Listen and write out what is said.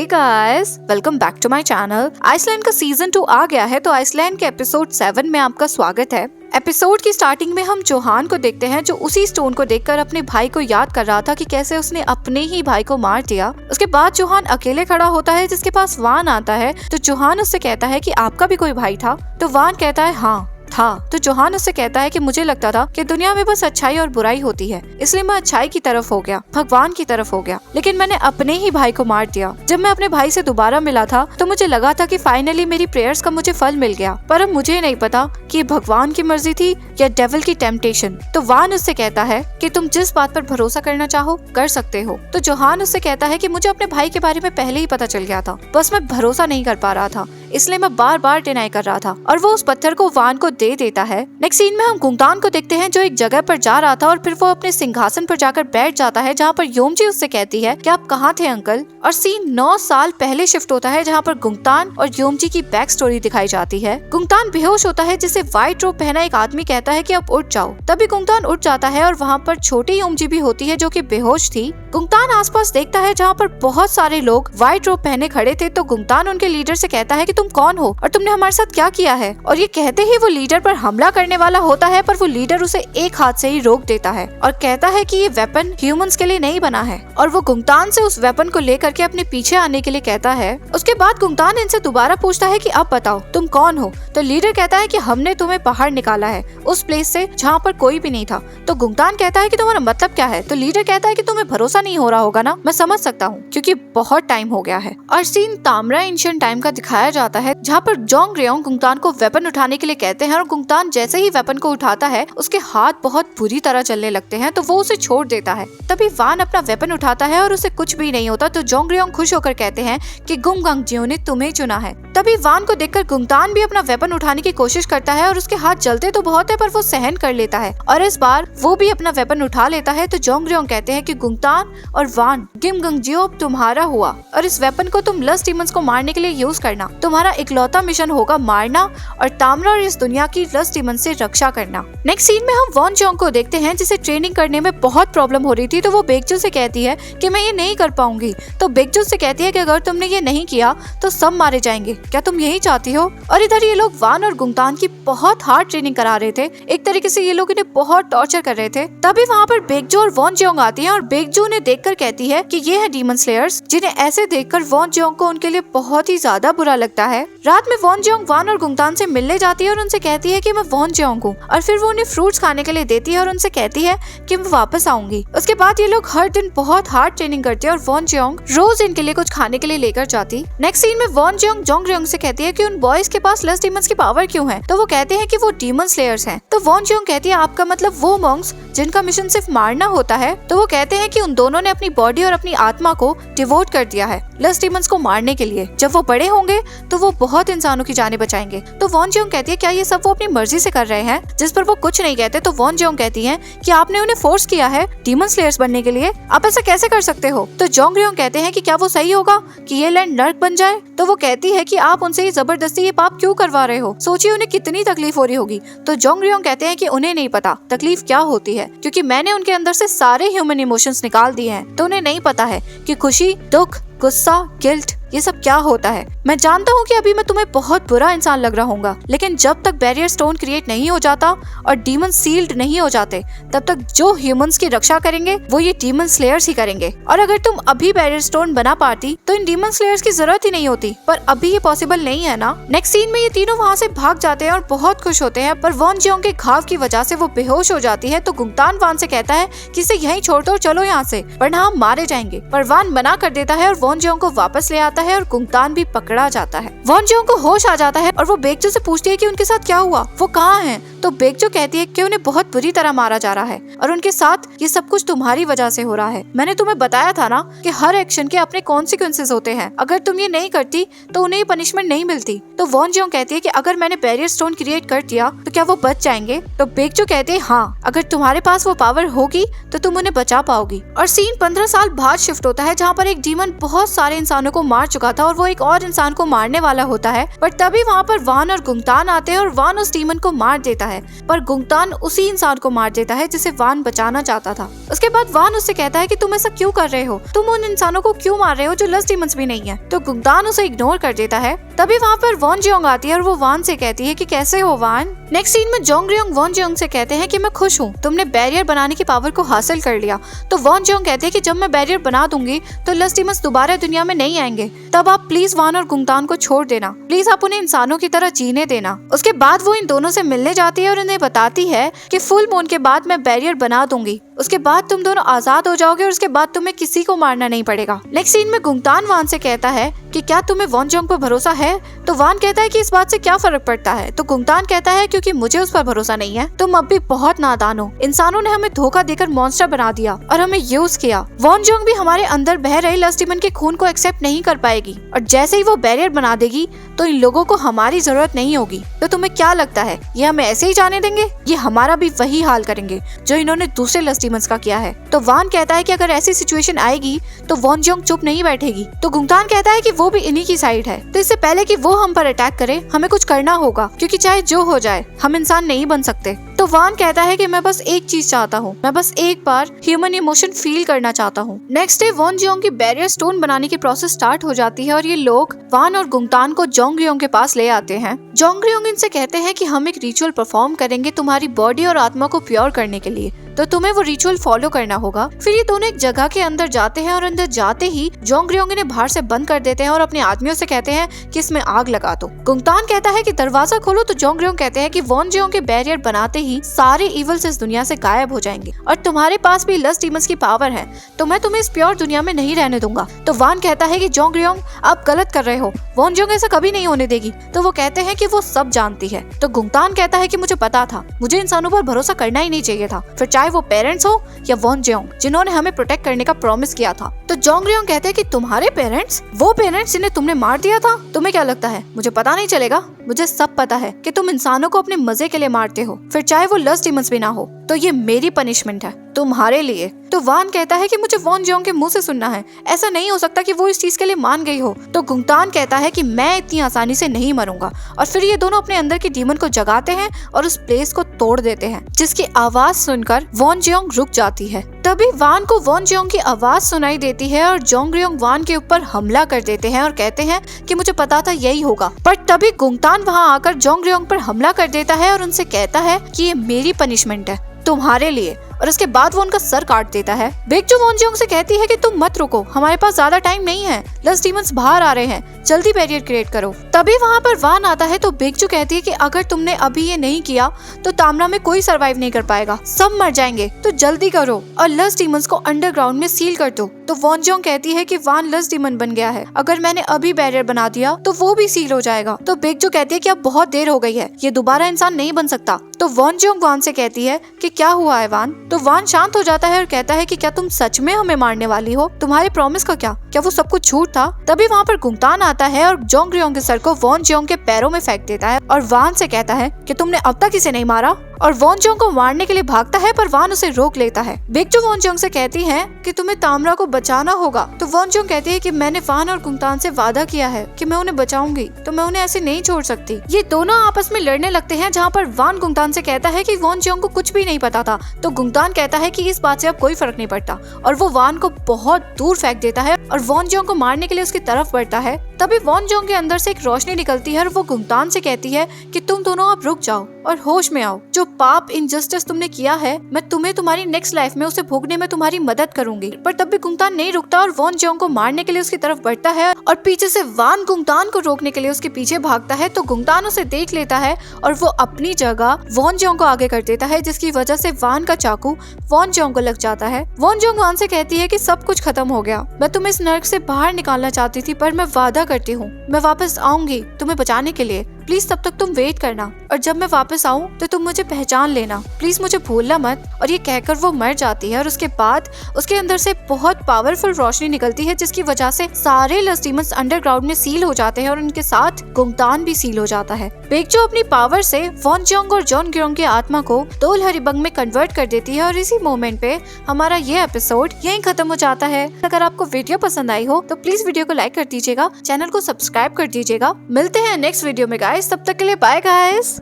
Guys, welcome back to my channel. Iceland का season 2 आ गया है, तो आइसलैंड के एपिसोड 7 में आपका स्वागत है। एपिसोड की स्टार्टिंग में हम जोहान को देखते हैं, जो उसी स्टोन को देखकर अपने भाई को याद कर रहा था कि कैसे उसने अपने ही भाई को मार दिया। उसके बाद जोहान अकेले खड़ा होता है, जिसके पास वान आता है। तो जोहान उससे कहता है कि आपका भी कोई भाई था? तो वान कहता है हाँ था। तो जोहान उससे कहता है कि मुझे लगता था कि दुनिया में बस अच्छाई और बुराई होती है, इसलिए मैं अच्छाई की तरफ हो गया, भगवान की तरफ हो गया, लेकिन मैंने अपने ही भाई को मार दिया। जब मैं अपने भाई से दोबारा मिला था तो मुझे लगा था कि फाइनली मेरी प्रेयर्स का मुझे फल मिल गया, पर अब मुझे नहीं पता कि भगवान की मर्जी थी या डेविल की टेम्पटेशन। तो वान उससे कहता है कि तुम जिस बात पर भरोसा करना चाहो कर सकते हो। तो जोहान उससे कहता है कि मुझे अपने भाई के बारे में पहले ही पता चल गया था, बस मैं भरोसा नहीं कर पा रहा था, इसलिए मैं बार बार डिनाई कर रहा था। और वो उस पत्थर को वान को दे देता है। नेक्स्ट सीन में हम गुंगतान को देखते हैं, जो एक जगह पर जा रहा था और फिर वो अपने सिंहासन पर जाकर बैठ जाता है, जहाँ पर योमजी उससे कहती है कि आप कहाँ थे अंकल। और सीन 9 साल पहले शिफ्ट होता है, जहाँ पर गुंगतान और योमजी की बैक स्टोरी दिखाई जाती है। गुंगतान बेहोश होता है, जिसे व्हाइट रोब पहना एक आदमी कहता है कि अब उठ जाओ। तभी गुंगतान उठ जाता है और वहाँ पर छोटी योमजी भी होती है, जो कि बेहोश थी। गुंगतान आसपास देखता है, जहाँ पर बहुत सारे लोग व्हाइट रोब पहने खड़े थे। तो गुंगतान उनके लीडर से कहता है कि तुम कौन हो और तुमने हमारे साथ क्या किया है। और ये कहते ही वो लीडर पर हमला करने वाला होता है, पर वो लीडर उसे एक हाथ से ही रोक देता है और कहता है कि ये वेपन ह्यूमंस के लिए नहीं बना है। और वो गुंगतान से उस वेपन को लेकर के अपने पीछे आने के लिए कहता है। उसके बाद गुंगतान इनसे दोबारा पूछता है कि अब बताओ तुम कौन हो। तो लीडर कहता है कि हमने तुम्हें बाहर निकाला है उस प्लेस से जहाँ पर कोई भी नहीं था। तो गुंगतान कहता है कि तुम्हारा मतलब क्या है। तो लीडर कहता है कि तुम्हें भरोसा नहीं हो रहा होगा ना, मैं समझ सकता हूँ क्योंकि बहुत टाइम हो गया है। और सीन तामरा एंशिएंट टाइम का दिखाया जाता है, जहाँ पर जोंग रेओंग गुंगतान को वेपन उठाने के लिए कहते हैं। और गुंगतान जैसे ही वेपन को उठाता है, उसके हाथ बहुत बुरी तरह चलने लगते हैं, तो वो उसे छोड़ देता है। तभी वान अपना वेपन उठाता है और उसे कुछ भी नहीं होता। तो जोंग रेओंग खुश होकर कहते हैं कि गुंगगांगजियो ने तुम्हें चुना है। तभी वान को देखकर गुंगतान भी अपना वेपन उठाने की कोशिश करता है और उसके हाथ जलते तो बहुत है, पर वो सहन कर लेता है और इस बार वो भी अपना वेपन उठा लेता है। तो जोंग रेओंग कहते हैं कि गुंगतान और वान, गुंगगांगजियो अब तुम्हारा हुआ और इस वेपन को तुम लस्ट डीमंस को मारने के लिए यूज करना। तुम्हारा इकलौता मिशन होगा मारना और तामरा और इस दुनिया की लस्ट डीमंस से रक्षा करना। नेक्स्ट सीन में हम वॉन जोंग को देखते हैं, जिसे ट्रेनिंग करने में बहुत प्रॉब्लम हो रही थी। तो वो बेकजू से कहती है कि मैं ये नहीं कर पाऊंगी। तो बेकजू से कहती है कि अगर तुमने ये नहीं किया तो सब मारे जाएंगे, क्या तुम यही चाहती हो। और इधर ये लोग वान और गुंगतान की बहुत हार्ड ट्रेनिंग करा रहे थे। एक तरीके से ये लोग इन्हें बहुत टॉर्चर कर रहे थे। तभी वहाँ पर बेकजू और वॉन जोंग आती है और बेकजू उन्हें देखकर कहती है कि ये है डीमन स्लेयर्स, जिन्हें ऐसे देखकर वॉन जोंग को उनके लिए बहुत ही ज्यादा बुरा लगता है। रात में वॉन जोंग वान और गुंगतान से मिलने जाती है और उनसे कहती है कि मैं वॉन जोंग हूँ, और फिर वो उन्हें फ्रूट्स खाने के लिए देती है और उनसे कहती है कि मैं वापस आऊंगी। उसके बाद ये लोग हर दिन बहुत हार्ड ट्रेनिंग करते हैं और वॉन जोंग रोज इनके लिए कुछ खाने के लिए लेकर जाती। नेक्स्ट सीन में वॉन जोंग जोंग रेओंग से कहती है कि उन बॉयज के पास लस्ट डीमंस की पावर क्यों है। तो वो कहते हैं कि वो डीमन स्लेयर्स हैं। तो वॉन जोंग कहती है आपका मतलब वो मॉन्क्स जिनका मिशन सिर्फ मारना होता है। तो वो कहते हैं कि उन दोनों ने अपनी बॉडी और अपनी आत्मा को डिवोट कर दिया है लस्ट डीमंस को मारने के लिए। जब वो बड़े होंगे तो वो बहुत इंसानों की जानें बचाएंगे। तो वॉन जोंग कहती है क्या ये सब वो अपनी मर्जी से कर रहे हैं, जिस पर वो कुछ नहीं कहते। तो वॉन जोंग कहती है कि आपने उन्हें फोर्स किया है डीमन स्लेयर्स बनने के लिए, आप ऐसा कैसे कर सकते हो। तो जोंग रेओंग कहते हैं कि क्या वो सही होगा कि ये लैंड नर्क बन जाए। तो वो कहती है कि आप उनसे जबरदस्ती ये पाप क्यों करवा रहे हो, सोचिए उन्हें कितनी तकलीफ हो रही होगी। तो जोंग रेओंग कहते हैं कि उन्हें नहीं पता तकलीफ क्या होती है, क्योंकि मैंने उनके अंदर से सारे ह्यूमन इमोशंस निकाल दिए हैं। तो उन्हें नहीं पता है कि खुशी, दुख, गुस्सा, गिल्ट ये सब क्या होता है। मैं जानता हूँ कि अभी मैं तुम्हें बहुत बुरा इंसान लग रहा हूँगा, लेकिन जब तक बैरियर स्टोन क्रिएट नहीं हो जाता और डीमन सील्ड नहीं हो जाते, तब तक जो ह्यूमंस की रक्षा करेंगे वो ये डीमन स्लेयर्स ही करेंगे। और अगर तुम अभी बैरियर स्टोन बना पाती तो इन डीमन स्लेयर्स की जरूरत ही नहीं होती, पर अभी ये पॉसिबल नहीं है ना। नेक्स्ट सीन में ये तीनों वहाँ से भाग जाते हैं और बहुत खुश होते हैं, पर वॉन जोंग के घाव की वजह से वो बेहोश हो जाती है। तो गुंगतान वान से कहता है कि इसे यहीं छोड़ दो, चलो यहाँ से, वरना हम मारे जाएंगे। पर वान मना कर देता है और वॉन जोंग को वापस ले आता है और गुंगतान भी पकड़ा जाता है। वॉन जोंग को होश आ जाता है और वो बेकजू से पूछती है कि उनके साथ क्या हुआ, वो कहाँ हैं। तो बेकजू कहती है कि उन्हें बहुत बुरी तरह मारा जा रहा है और उनके साथ ये सब कुछ तुम्हारी वजह से हो रहा है। मैंने तुम्हें बताया था ना कि हर एक्शन के अपने कॉन्सिक्वेंसेस होते हैं, अगर तुम ये नहीं करती तो उन्हें पनिशमेंट नहीं मिलती। तो वॉन जोंग कहती है कि अगर मैंने बैरियर स्टोन क्रिएट कर दिया तो क्या वो बच जाएंगे। तो बेकजू कहती है हाँ, अगर तुम्हारे पास वो पावर होगी तो तुम उन्हें बचा पाओगी। और सीन 15 साल बाद शिफ्ट होता है, जहाँ पर एक डीमन बहुत सारे इंसानों को मार मार चुका था और वो एक और इंसान को मारने वाला होता है। पर तभी वहाँ पर वान और गुंगतान आते हैं और वान उस डीमन को मार देता है, पर गुंगतान उसी इंसान को मार देता है जिसे वान बचाना चाहता था। उसके बाद वान उससे कहता है कि तुम ऐसा क्यों कर रहे हो, तुम उन इंसानों को क्यों मार रहे हो जो लस्ट डीमंस भी नहीं है। तो गुंगतान उसे इग्नोर कर देता है। तभी वहाँ पर वॉन जियोंग आती है और वो वान से कहती है कि कैसे हो वान। नेक्स्ट सीन में जोंगरियोंग वॉन जियोंग से कहते हैं कि मैं खुश हूँ, तुमने बैरियर बनाने की पावर को हासिल कर लिया। तो वॉन जियोंग कहते हैं कि जब मैं बैरियर बना दूंगी तो लस्ट डीमंस दोबारा दुनिया में नहीं आएंगे, तब आप प्लीज वान और गुंगतान को छोड़ देना, प्लीज आप उन्हें इंसानों की तरह जीने देना। उसके बाद वो इन दोनों से मिलने जाती है और उन्हें बताती है कि फुल मून के बाद मैं बैरियर बना दूंगी, उसके बाद तुम दोनों आजाद हो जाओगे और उसके बाद तुम्हें किसी को मारना नहीं पड़ेगा। नेक्स्ट सीन में गुंगतान वान से कहता है कि क्या तुम्हें वॉन जियोंग पर भरोसा है। तो वान कहता है कि इस बात से क्या फर्क पड़ता है। तो गुंगतान कहता है क्योंकि मुझे उस पर भरोसा नहीं है, तुम अब भी बहुत नादान हो, इंसानों ने हमें धोखा देकर मॉन्स्टर बना दिया और हमें यूज किया। वॉन जियोंग भी हमारे अंदर बह रहे लस्ट डीमन के खून को एक्सेप्ट नहीं कर पाएगी और जैसे ही वो बैरियर बना देगी तो इन लोगों को हमारी जरूरत नहीं होगी। तो तुम्हें क्या लगता है ये हमें ऐसे ही जाने देंगे? ये हमारा भी वही हाल करेंगे जो इन्होंने दूसरे लस्ट डीमंस का किया है। तो वान कहता है कि अगर ऐसी सिचुएशन आएगी तो वॉन जियोंग चुप नहीं बैठेगी। तो गुंगतान कहता है कि वो भी इन्हीं की साइड है, तो इससे पहले कि वो हम पर अटैक करे हमें कुछ करना होगा, क्योंकि चाहे जो हो जाए हम इंसान नहीं बन सकते। तो वान कहता है कि मैं बस एक चीज चाहता हूँ, मैं बस एक बार ह्यूमन इमोशन फील करना चाहता हूँ। नेक्स्ट डे वॉन जियोंग की बैरियर स्टोन बनाने की प्रोसेस स्टार्ट हो जाती है और ये लोग वान और गुंगतान को जोंगरियोंग के पास ले आते हैं। जोंगरियोंग इनसे कहते हैं कि हम एक रिचुअल परफॉर्म करेंगे तुम्हारी बॉडी और आत्मा को प्योर करने के लिए, तो तुम्हें वो रिचुअल फॉलो करना होगा। फिर ये दोनों एक जगह के अंदर जाते हैं और अंदर जाते ही जोंगरियोंग इन्हें बाहर से बंद कर देते हैं और अपने आदमियों से कहते हैं कि इसमें आग लगा दो। गुंगतान कहता है कि दरवाजा खोलो, तो जोंगरियोंग कहते हैं कि वॉन जियोंग के बैरियर बनाते ही सारे इवल्स इस दुनिया से गायब हो जाएंगे और तुम्हारे पास भी लस्ट डीमंस की पावर है, तो मैं तुम्हें इस प्योर दुनिया में नहीं रहने दूंगा। तो वान कहता है कि जोंगरियोंग आप गलत कर रहे हो, वॉन जियोंग ऐसा कभी नहीं होने देगी। तो वो कहते हैं कि वो सब जानती है। तो गुंगतान कहता है कि मुझे पता था, मुझे इंसानों पर भरोसा करना ही नहीं चाहिए था, फिर चाहे वो पेरेंट्स हो या वॉन जियोंग जिन्होंने हमें प्रोटेक्ट करने का प्रॉमिस किया था। तो जोंगरियोंग कहते हैं कि तुम्हारे पेरेंट्स, वो पेरेंट्स जिन्हें तुमने मार दिया था, तुम्हें क्या लगता है मुझे पता नहीं चलेगा? मुझे सब पता है कि तुम इंसानों को अपने मजे के लिए मारते हो, फिर चाहे वो लस्ट डीमंस भी ना हो। तो ये मेरी पनिशमेंट है तुम्हारे लिए। तो वान कहता है कि मुझे वॉन जियोंग के मुंह से सुनना है, ऐसा नहीं हो सकता कि वो इस चीज के लिए मान गई हो। तो गुंगतान कहता है कि मैं इतनी आसानी से नहीं मरूंगा। और फिर ये दोनों अपने अंदर की डीमन को जगाते हैं और उस प्लेस को तोड़ देते हैं, जिसकी आवाज सुनकर वॉन जियोंग रुक जाती है। तभी वान को वॉन जियोंग की आवाज सुनाई देती है और जोंगरियोंग वान के ऊपर हमला कर देते हैं और कहते हैं कि मुझे पता था यही होगा। पर तभी गुंगतान वहां आकर जोंगरियोंग पर हमला कर देता है और उनसे कहता है कि ये मेरी पनिशमेंट है तुम्हारे लिए, और उसके बाद वो उनका सर काट देता है। बेकजू वॉन जियोंग से कहती है कि तुम मत रुको, हमारे पास ज्यादा टाइम नहीं है, लस्ट डीमंस बाहर आ रहे हैं, जल्दी बैरियर क्रिएट करो। तभी वहाँ पर वान आता है। तो बेकजू कहती है कि अगर तुमने अभी ये नहीं किया तो तामरा में कोई सरवाइव नहीं कर पाएगा, सब मर जाएंगे, तो जल्दी करो और लस्ट डीमंस को अंडरग्राउंड में सील कर दो। तो वॉन जियोंग कहती है कि वान लस्ट डीमन बन गया है, अगर मैंने अभी बैरियर बना दिया तो वो भी सील हो जाएगा। तो बेकजू कहती है कि अब बहुत देर हो गई है, ये दोबारा इंसान नहीं बन सकता। तो वॉन जियोंग वान से कहती है कि क्या हुआ है वान। तो वान शांत हो जाता है और कहता है कि क्या तुम सच में हमें मारने वाली हो? तुम्हारे प्रॉमिस का क्या वो सब कुछ झूठ था? तभी वहाँ पर गुंगतान आता है और जोंगरियोंग के सर को वॉन जियोंग के पैरों में फेंक देता है और वान से कहता है कि तुमने अब तक इसे नहीं मारा, और वॉन जियोंग को मारने के लिए भागता है, पर वान उसे रोक लेता है। बेकजू वॉन जियोंग से कहती है कि तुम्हें तामरा को बचाना होगा। तो वॉन जियोंग कहती है कि मैंने वान और गुंगतान से वादा किया है कि मैं उन्हें बचाऊंगी, तो मैं उन्हें ऐसे नहीं छोड़ सकती। ये दोनों आपस में लड़ने लगते हैं, जहाँ पर वान गुंगतान से कहता है कि वॉन जियोंग को कुछ भी नहीं पता था। तो गुंगतान कहता है कि इस बात से अब कोई फर्क नहीं पड़ता, और वो वान को बहुत दूर फेंक देता है और वॉन जियोंग को मारने के लिए उसकी तरफ बढ़ता है। तभी वॉन जियोंग के अंदर से एक रोशनी निकलती है और वो गुंगतान से कहती है कि तुम दोनों अब रुक जाओ और होश में आओ। जो पाप इनजस्टिस तुमने किया है, मैं तुम्हें तुम्हारी नेक्स्ट लाइफ में उसे भोगने में तुम्हारी मदद करूंगी। पर तब भी गुंगतान नहीं रुकता और वॉन जियोंग को मारने के लिए उसकी तरफ बढ़ता है, और पीछे से वान गुंगतान को रोकने के लिए उसके पीछे भागता है। तो गुंगतान उसे देख लेता है और वो अपनी जगह वॉन जियोंग को आगे कर देता है, जिसकी वजह से वान का चाकू वॉन जियोंग को लग जाता है। वॉन जियोंग वान से कहती है कि सब कुछ खत्म हो गया, मैं तुम्हें इस नर्क से बाहर निकालना चाहती थी, पर मैं वादा करती हूँ मैं वापस आऊंगी तुम्हें बचाने के लिए, प्लीज तब तक तुम वेट करना, और जब मैं वापस आऊँ तो तुम मुझे पहचान लेना, प्लीज मुझे भूलना मत। और ये कहकर वो मर जाती है और उसके बाद उसके अंदर से बहुत पावरफुल रोशनी निकलती है, जिसकी वजह से सारे लस्ट डीमंस अंडरग्राउंड में सील हो जाते हैं और उनके साथ गुंगतान भी सील हो जाता है। बेकजो अपनी पावर से वॉन जियोंग और जॉन गिरोंग की आत्मा को दोल हरिबंग में कन्वर्ट कर देती है और इसी मोमेंट पे हमारा ये एपिसोड यहीं खत्म हो जाता है। अगर आपको वीडियो पसंद आई हो तो प्लीज वीडियो को लाइक कर दीजिएगा, चैनल को सब्सक्राइब कर दीजिएगा। मिलते हैं नेक्स्ट वीडियो में गाइस, तब तक के लिए बाय गाइस।